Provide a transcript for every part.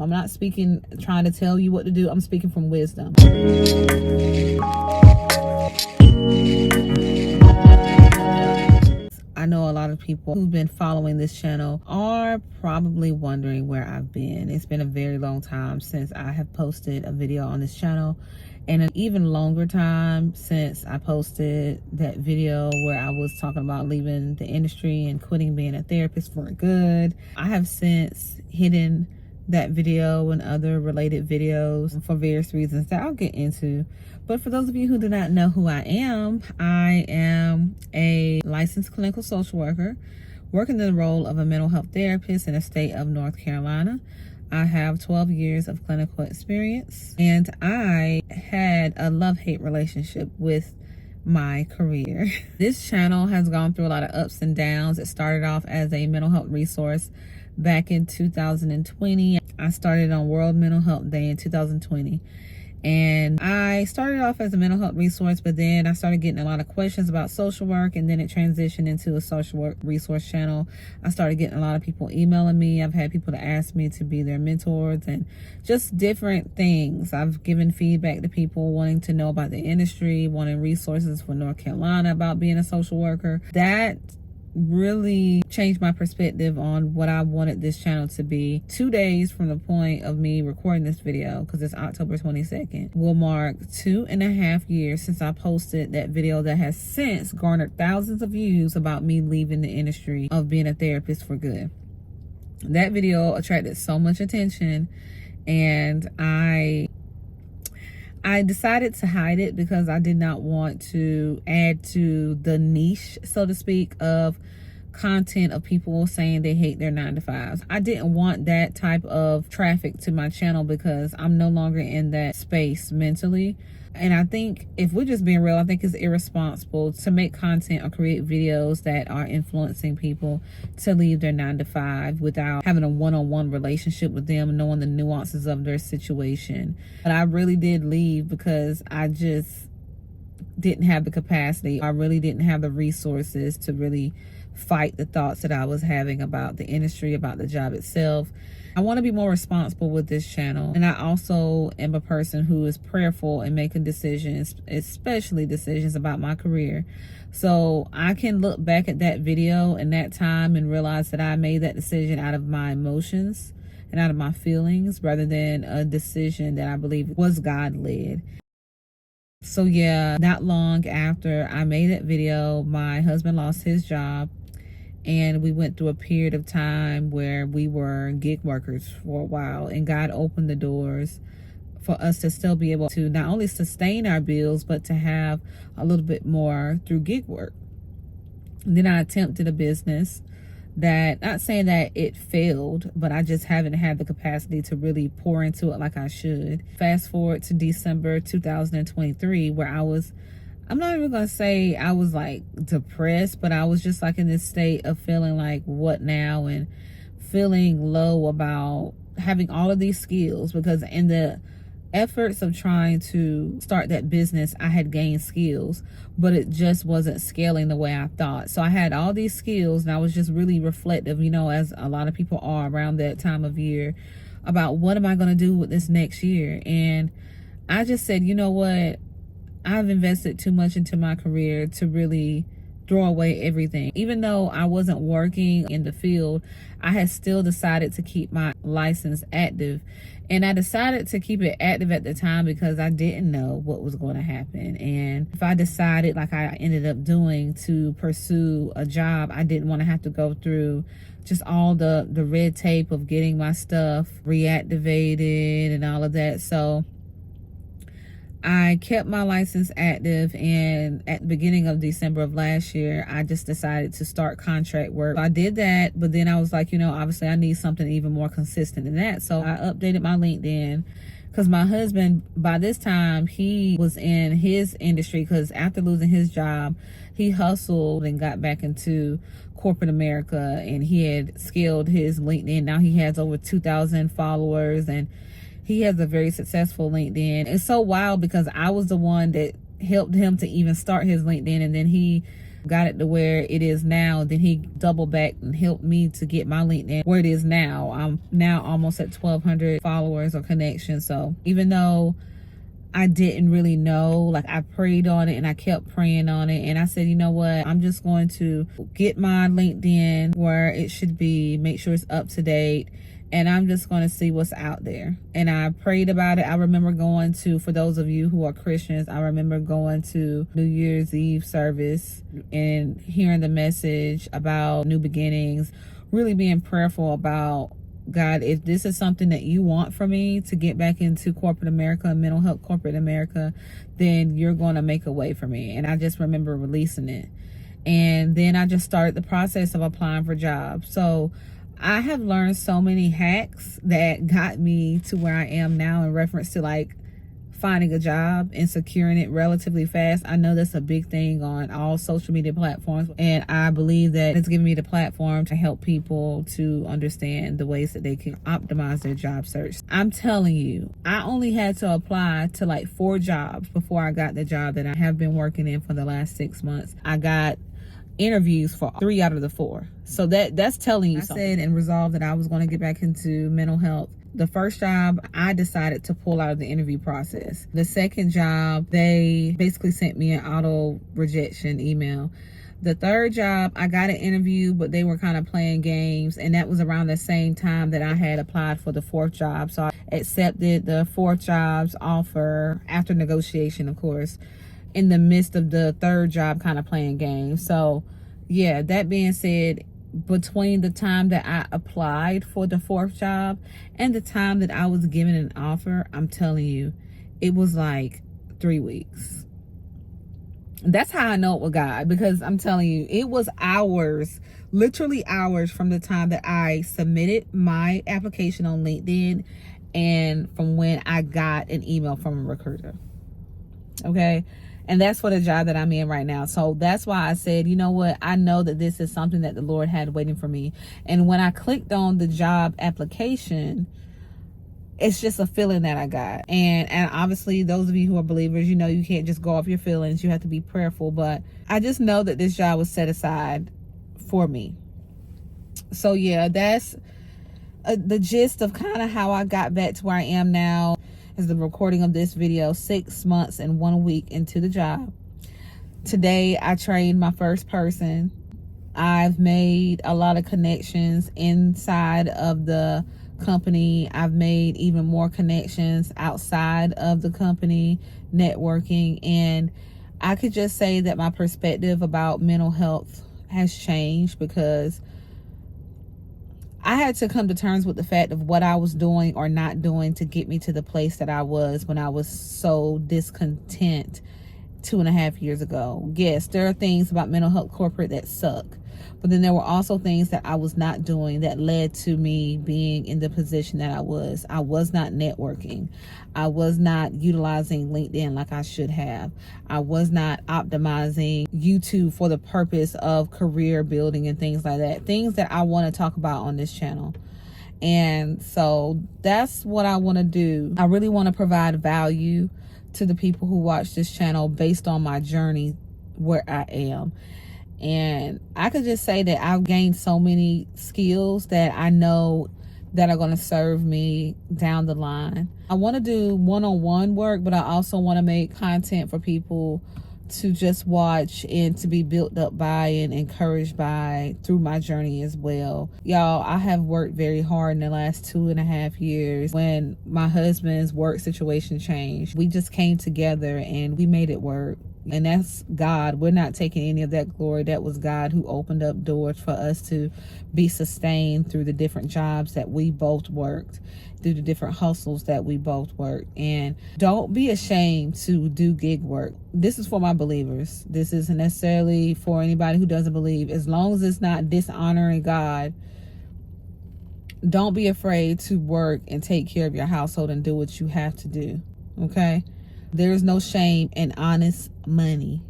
I'm not speaking, trying to tell you what to do. I'm speaking from wisdom. I know a lot of people who've been following this channel are probably wondering where I've been. It's been a very long time since I have posted a video on this channel, and an even longer time since I posted that video where I was talking about leaving the industry and quitting being a therapist for good. I have since hidden that video and other related videos for various reasons that I'll get into. But for those of you who do not know who I am a licensed clinical social worker working in the role of a mental health therapist in the state of North Carolina. I have 12 years of clinical experience, and I had a love-hate relationship with my career. This channel has gone through a lot of ups and downs. It started off as a mental health resource back in 2020. I started on World Mental Health Day in 2020. And I started off as a mental health resource, but then I started getting a lot of questions about social work, and then it transitioned into a social work resource channel. I started getting a lot of people emailing me. I've had people to ask me to be their mentors and just different things. I've given feedback to people wanting to know about the industry, wanting resources for North Carolina about being a social worker. That really changed my perspective on what I wanted this channel to be. 2 days from the point of me recording this video, because it's October 22nd, will mark 2.5 years since I posted that video that has since garnered thousands of views about me leaving the industry of being a therapist for good. That video attracted so much attention, and I decided to hide it because I did not want to add to the niche, so to speak, of content of people saying they hate their 9-to-5s. I didn't want that type of traffic to my channel because I'm no longer in that space mentally. And I think, if we're just being real, I think it's irresponsible to make content or create videos that are influencing people to leave their 9-to-5 without having a one-on-one relationship with them, knowing the nuances of their situation. But I really did leave because I just didn't have the capacity. I really didn't have the resources to really fight the thoughts that I was having about the industry, about the job itself. I want to be more responsible with this channel, and I also am a person who is prayerful in making decisions, especially decisions about my career. So I can look back at that video and that time and realize that I made that decision out of my emotions and out of my feelings rather than a decision that I believe was God-led. So yeah, not long after I made that video, my husband lost his job. And we went through a period of time where we were gig workers for a while, and God opened the doors for us to still be able to not only sustain our bills, but to have a little bit more through gig work. Then I attempted a business that, not saying that it failed, but I just haven't had the capacity to really pour into it like I should. Fast forward to December 2023, where I'm not even gonna say I was like depressed, but I was just like in this state of feeling like, what now, and feeling low about having all of these skills, because in the efforts of trying to start that business, I had gained skills, but it just wasn't scaling the way I thought. So I had all these skills, and I was just really reflective, as a lot of people are around that time of year, about what am I gonna do with this next year. And I just said, you know what? I've invested too much into my career to really throw away everything. Even though I wasn't working in the field, I had still decided to keep my license active. And I decided to keep it active at the time because I didn't know what was going to happen. And if I decided, like I ended up doing, to pursue a job, I didn't want to have to go through just all the red tape of getting my stuff reactivated and all of that. So I kept my license active, and at the beginning of December of last year, I just decided to start contract work. I did that, but then I was like, obviously I need something even more consistent than that. So I updated my LinkedIn, because my husband, by this time, he was in his industry, because after losing his job, he hustled and got back into corporate America, and he had scaled his LinkedIn. Now he has over 2,000 followers, and he has a very successful LinkedIn. It's so wild because I was the one that helped him to even start his LinkedIn, and then he got it to where it is now. Then he doubled back and helped me to get my LinkedIn where it is now. I'm now almost at 1,200 followers or connections. So even though I didn't really know, like, I prayed on it and I kept praying on it, and I said, you know what, I'm just going to get my LinkedIn where it should be, make sure it's up to date, and I'm just going to see what's out there. And I prayed about it. I remember going to, for those of you who are Christians, I remember going to New Year's Eve service and hearing the message about new beginnings, really being prayerful about, God, if this is something that you want for me to get back into corporate America, mental health corporate America, then you're going to make a way for me. And I just remember releasing it. And then I just started the process of applying for jobs. So I have learned so many hacks that got me to where I am now in reference to, like, finding a job and securing it relatively fast. I know that's a big thing on all social media platforms, and I believe that it's giving me the platform to help people to understand the ways that they can optimize their job search. I'm telling you, I only had to apply to like 4 jobs before I got the job that I have been working in for the last 6 months. I got interviews for 3 out of the 4. So that's telling you something. I said and resolved that I was going to get back into mental health. The first job, I decided to pull out of the interview process. The second job, they basically sent me an auto rejection email. The third job, I got an interview, but they were kind of playing games, and that was around the same time that I had applied for the 4th job. So I accepted the 4th job's offer after negotiation, of course, in the midst of the 3rd job kind of playing games. So yeah, that being said, between the time that I applied for the 4th job and the time that I was given an offer, I'm telling you, it was like 3 weeks. That's how I know it was God, because I'm telling you, it was hours, literally hours from the time that I submitted my application on LinkedIn and from when I got an email from a recruiter. Okay. And that's for the job that I'm in right now. So that's why I said, you know what? I know that this is something that the Lord had waiting for me. And when I clicked on the job application, it's just a feeling that I got. And obviously, those of you who are believers, you know, you can't just go off your feelings. You have to be prayerful. But I just know that this job was set aside for me. So yeah, that's the gist of kind of how I got back to where I am now. Is the recording of this video 6 months and 1 week into the job. Today, I trained my first person. I've made a lot of connections inside of the company. I've made even more connections outside of the company, networking. And I could just say that my perspective about mental health has changed, because I had to come to terms with the fact of what I was doing or not doing to get me to the place that I was when I was so discontent 2.5 years ago. Yes, there are things about mental health corporate that suck, but then there were also things that I was not doing that led to me being in the position that I was. I was not networking. I was not utilizing LinkedIn like I should have. I was not optimizing YouTube for the purpose of career building and things like that. Things that I want to talk about on this channel. And so that's what I want to do. I really want to provide value to the people who watch this channel based on my journey where I am. And I could just say that I've gained so many skills that I know that are going to serve me down the line. I want to do one-on-one work, but I also want to make content for people to just watch and to be built up by and encouraged by through my journey as well. Y'all, I have worked very hard in the last 2.5 years. When my husband's work situation changed, we just came together and we made it work. And that's God. We're not taking any of that glory. That was God who opened up doors for us to be sustained through the different jobs that we both worked, through the different hustles that we both worked. And don't be ashamed to do gig work. This is for my believers. This isn't necessarily for anybody who doesn't believe. As long as it's not dishonoring God, don't be afraid to work and take care of your household and do what you have to do. Okay? There is no shame in honest money.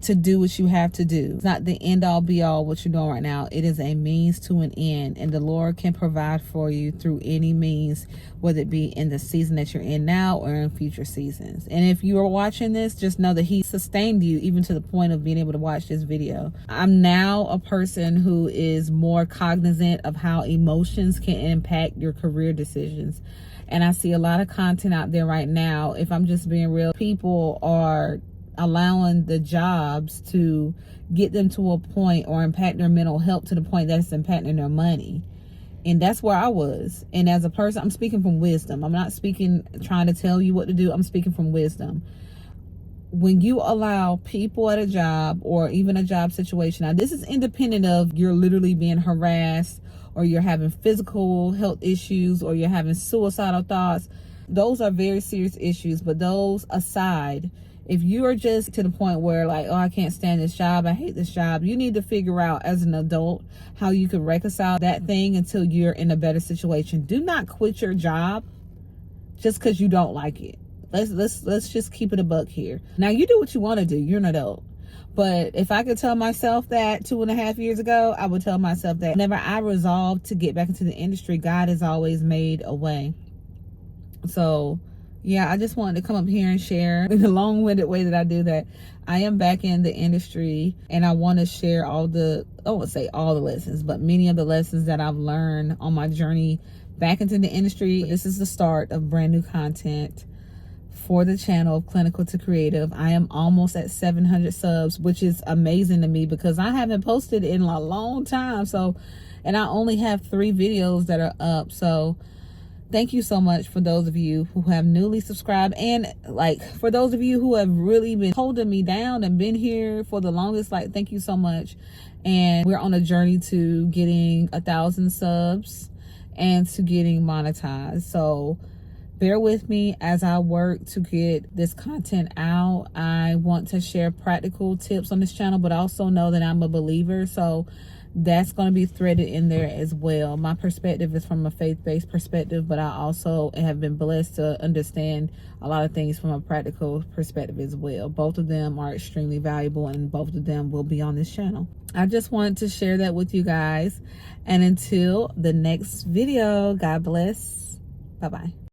to do what you have to do. It's not the end all be all what you're doing right now. It is a means to an end, and the Lord can provide for you through any means, whether it be in the season that you're in now or in future seasons. And if you are watching this, just know that He sustained you even to the point of being able to watch this video. I'm now a person who is more cognizant of how emotions can impact your career decisions. And I see a lot of content out there right now. If I'm just being real, people are allowing the jobs to get them to a point or impact their mental health to the point that it's impacting their money. And that's where I was. And as a person, I'm speaking from wisdom. I'm not speaking trying to tell you what to do. I'm speaking from wisdom. When you allow people at a job or even a job situation, now this is independent of you're literally being harassed or you're having physical health issues or you're having suicidal thoughts. Those are very serious issues. But those aside, if you are just to the point where like, oh, I can't stand this job, I hate this job, you need to figure out as an adult how you can reconcile that thing until you're in a better situation. Do not quit your job just because you don't like it. Let's just keep it a buck here. Now, you do what you want to do. You're an adult. But if I could tell myself that 2.5 years ago, I would tell myself that whenever I resolved to get back into the industry, God has always made a way. So yeah, I just wanted to come up here and share in the long-winded way that I do that. I am back in the industry and I want to share I won't say all the lessons, but many of the lessons that I've learned on my journey back into the industry. This is the start of brand new content for the channel of Clinical to Creative. I am almost at 700 subs, which is amazing to me because I haven't posted in a long time. And I only have 3 videos that are up. So thank you so much for those of you who have newly subscribed, and like for those of you who have really been holding me down and been here for the longest, like thank you so much. And we're on a journey to getting 1,000 subs and to getting monetized. So bear with me as I work to get this content out. I want to share practical tips on this channel, but also know that I'm a believer. So that's going to be threaded in there as well. My perspective is from a faith-based perspective, but I also have been blessed to understand a lot of things from a practical perspective as well. Both of them are extremely valuable, and both of them will be on this channel. I just wanted to share that with you guys. And until the next video, God bless. Bye-bye.